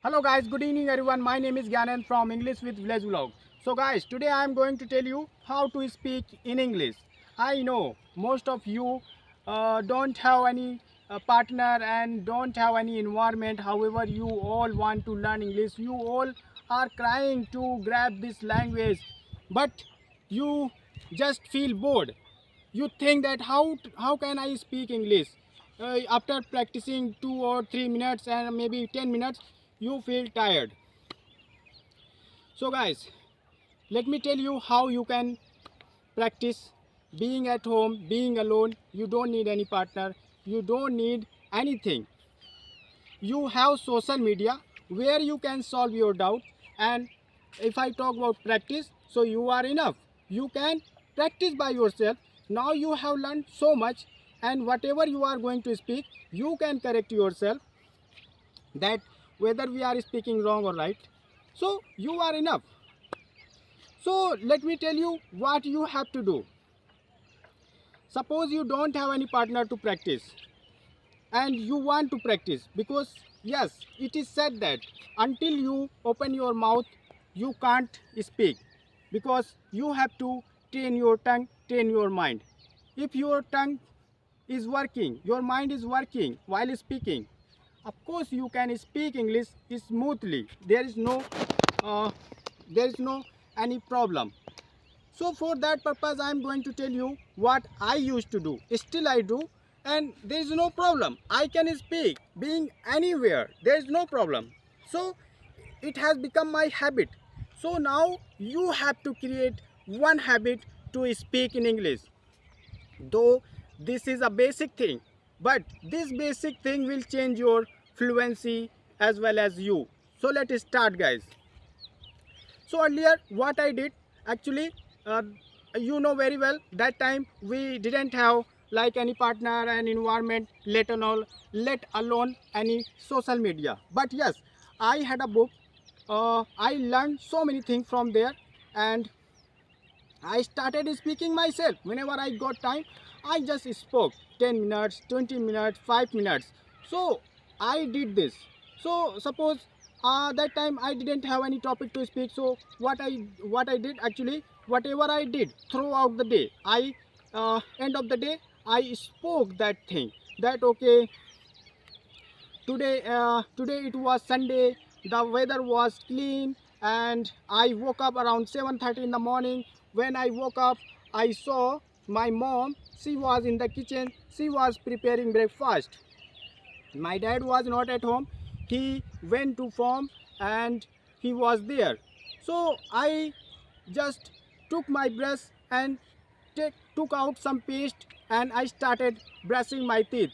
Hello guys, good evening everyone. My name is Gyanan from English with Village Vlog. So guys, today I am going to tell you how to speak in English. I know most of you don't have any partner and don't have any environment. However, you all want to learn English. You all are crying to grab this language, but you just feel bored. You think that how can I speak English? After practicing 2 or 3 minutes and maybe 10 minutes, you feel tired. So guys, let me tell you how you can practice being at home, being alone. You don't need any partner, you don't need anything. You have social media where you can solve your doubt. And if I talk about practice, so you are enough. You can practice by yourself. Now you have learned so much, and whatever you are going to speak, you can correct yourself that whether we are speaking wrong or right. So you are enough. So let me tell you what you have to do. Suppose you don't have any partner to practice and you want to practice, because yes, it is said that until you open your mouth you can't speak, because you have to train your tongue, train your mind. If your tongue is working, your mind is working while speaking, of course you can speak English smoothly. Uh, there is no any problem. So for that purpose I am going to tell you what I used to do. Still I do, and there is no problem. I can speak being anywhere. There is no problem. So it has become my habit. So now you have to create one habit to speak in English. Though this is a basic thing, but this basic thing will change your fluency as well as you. So let's start guys. So earlier what I did, actually, you know very well, that time we didn't have like any partner and environment, let alone any social media. But yes, I had a book. I learned so many things from there, and I started speaking myself. Whenever I got time, I just spoke 10 minutes, 20 minutes, 5 minutes. So I did this. So suppose that time I didn't have any topic to speak. So what I did, actually, whatever I did throughout the day, I end of the day I spoke that thing. That okay, today it was Sunday, the weather was clean, and I woke up around 7:30 in the morning. When I woke up, I saw my mom. She was in the kitchen, she was preparing breakfast. My dad was not at home, he went to farm and he was there. So I just took my brush and took out some paste, and I started brushing my teeth.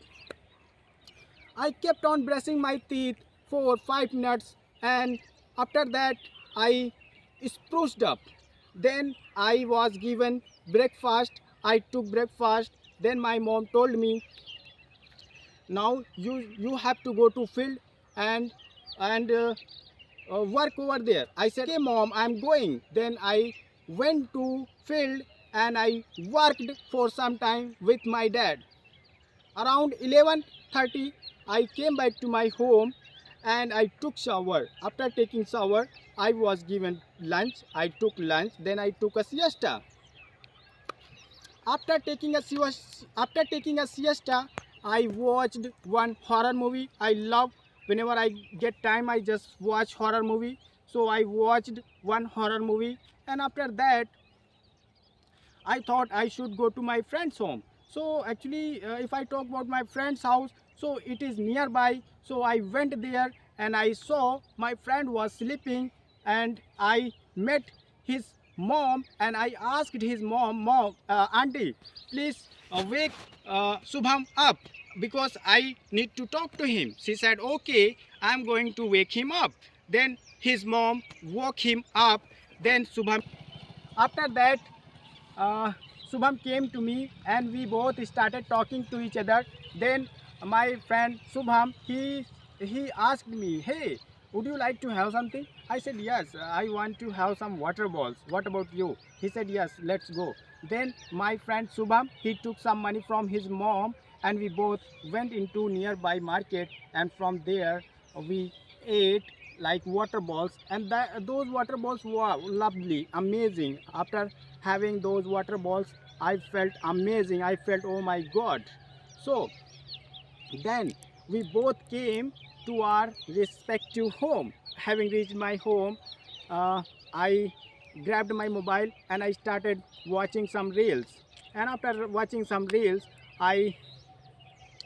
I kept on brushing my teeth for 5 minutes, and after that I spruced up. Then I was given breakfast. I took breakfast. Then my mom told me, now you have to go to field and work over there. I said, okay mom, I'm going. Then I went to field and I worked for some time with my dad. Around 11:30 I came back to my home and I took shower. After taking shower, I was given lunch. I took lunch. Then I took a siesta. After taking a siesta, I watched one horror movie. I love, whenever I get time, I just watch horror movie. So I watched one horror movie, and after that I thought I should go to my friend's home. So actually, if I talk about my friend's house, so it is nearby. So I went there and I saw my friend was sleeping, and I met his mom and I asked his mom, auntie, please wake Subham up, because I need to talk to him. She said, okay, I'm going to wake him up. Then his mom woke him up. Then Subham, after that, uh, Subham came to me and we both started talking to each other. Then my friend Subham, he asked me, hey, would you like to have something? I said, yes, I want to have some water balls. What about you? He said, yes, let's go. Then my friend Subham, he took some money from his mom and we both went into nearby market, and from there we ate like water balls, and those water balls were lovely, amazing. After having those water balls, I felt amazing. I felt, oh my god. So then we both came to our respective home. Having reached my home, I grabbed my mobile and I started watching some reels. And after watching some reels, I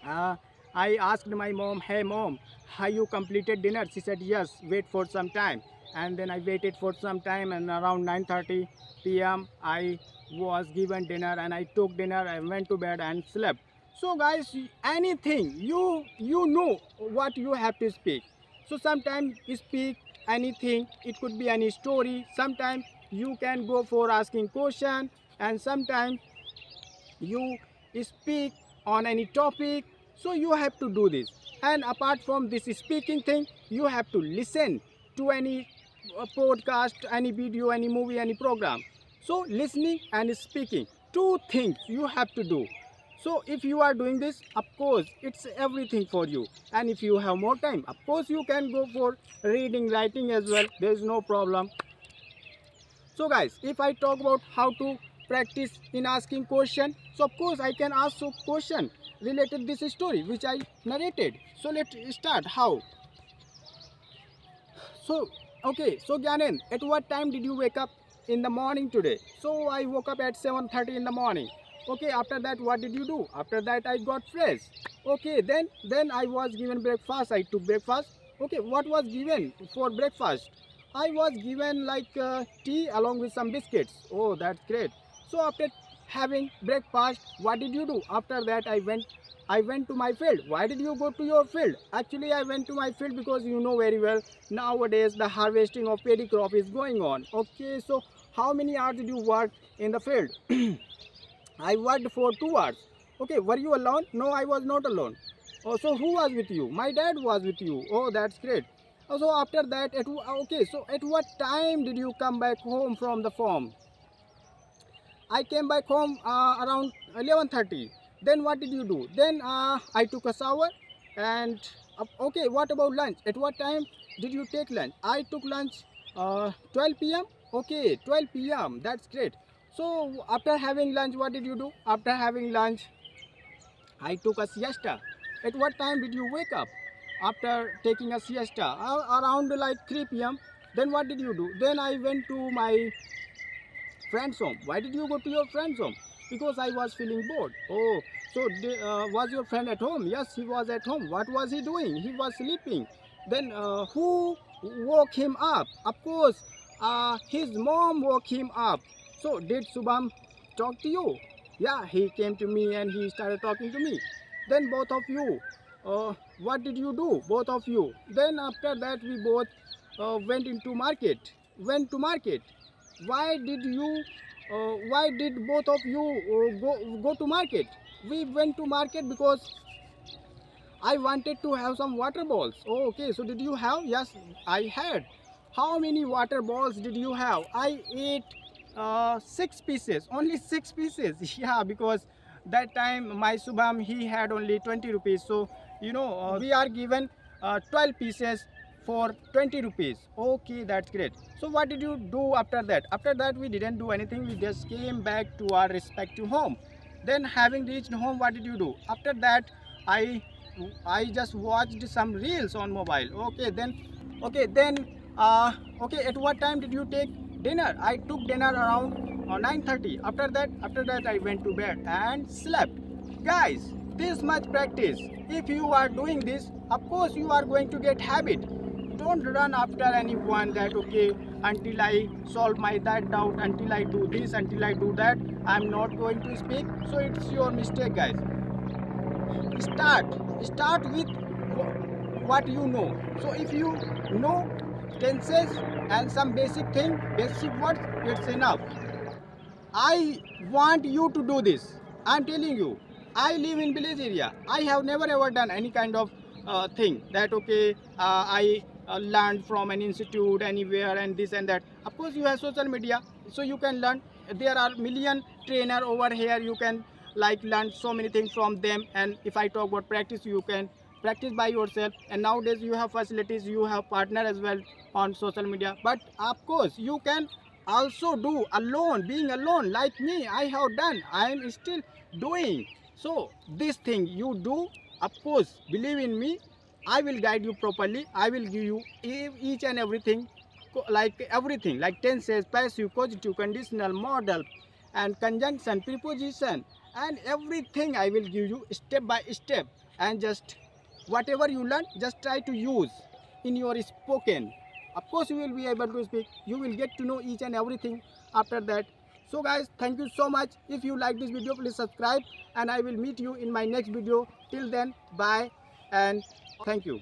uh, I asked my mom, "Hey mom, have you completed dinner?" She said, "Yes, wait for some time." And then I waited for some time, and around 9:30 p.m. I was given dinner, and I took dinner. I went to bed and slept. So guys, anything you know what you have to speak. So sometimes you speak anything. It could be any story. Sometimes you can go for asking question, and sometimes you speak on any topic. So you have to do this. And apart from this speaking thing, you have to listen to any podcast, any video, any movie, any program. So listening and speaking, two things you have to do. So if you are doing this, of course it's everything for you. And if you have more time, of course you can go for reading, writing as well. There is no problem. So guys, if I talk about how to practice in asking question, so of course I can ask a question related this story which I narrated. So let's start. How? So okay, so Gyanen, at what time did you wake up in the morning today? So I woke up at 7:30 in the morning. Okay, after that what did you do? After that I got fresh. Okay, then I was given breakfast. I took breakfast. Okay, what was given for breakfast? I was given like tea along with some biscuits. Oh, that's great. So after having breakfast, what did you do? After that I went to my field. Why did you go to your field? Actually, I went to my field because you know very well nowadays the harvesting of paddy crop is going on. Okay, so how many hours did you work in the field? I worked for 2 hours. Okay, were you alone? No, I was not alone. Oh, so who was with you? My dad was with you. Oh, that's great. So after that, okay, so at what time did you come back home from the farm? I came back home around 11:30. Then what did you do? Then I took a shower and okay, what about lunch? At what time did you take lunch? I took lunch 12 p.m. Okay, 12 p.m. That's great. So after having lunch, what did you do? After having lunch, I took a siesta. At what time did you wake up? After taking a siesta, around like 3 p.m. Then what did you do? Then I went to my friend's home. Why did you go to your friend's home? Because I was feeling bored. Oh, so was your friend at home? Yes, he was at home. What was he doing? He was sleeping. Then who woke him up? Of course, his mom woke him up. So did Subham talk to you? Yeah, he came to me and he started talking to me. Then both of you, what did you do? Both of you. Then after that we both went into market. Went to market. Why did you? Why did both of you go to market? We went to market because I wanted to have some water balls. Oh, okay. So did you have? Yes, I had. How many water balls did you have? I ate 6 pieces. Only 6 pieces. Yeah, because that time my Subham he had only 20 rupees. So we are given 12 pieces for 20 rupees. Okay, that's great. So what did you do after that? After that we didn't do anything. We just came back to our respective home. Then having reached home, what did you do? After that, I I just watched some reels on mobile. Okay, at what time did you take dinner? I took dinner around 9:30. After that I went to bed and slept. Guys, this much practice. If you are doing this, of course you are going to get habit. Don't run after anyone that okay until I solve my that doubt, until I do this, until I do that, I'm not going to speak. So it's your mistake, guys. Start with what you know. So if you know tenses and some basic words, it's enough. I want you to do this. I'm telling you, I live in village area. I have never ever done any kind of thing that okay I learned from an institute anywhere and this and that. Of course you have social media, so you can learn. There are million trainer over here. You can like learn so many things from them. And if I talk about practice, you can practice by yourself. And nowadays you have facilities, you have partner as well on social media, but of course you can also do alone, being alone like me. I have done, I am still doing. So this thing you do, of course, believe in me, I will guide you properly. I will give you each and everything, like everything, like tenses, passive, causative, conditional, modal, and conjunction, preposition, and everything I will give you step by step. And just whatever you learn, just try to use in your spoken. Of course you will be able to speak, you will get to know each and everything after that. So guys, thank you so much. If you like this video, please subscribe, and I will meet you in my next video. Till then, bye and thank you.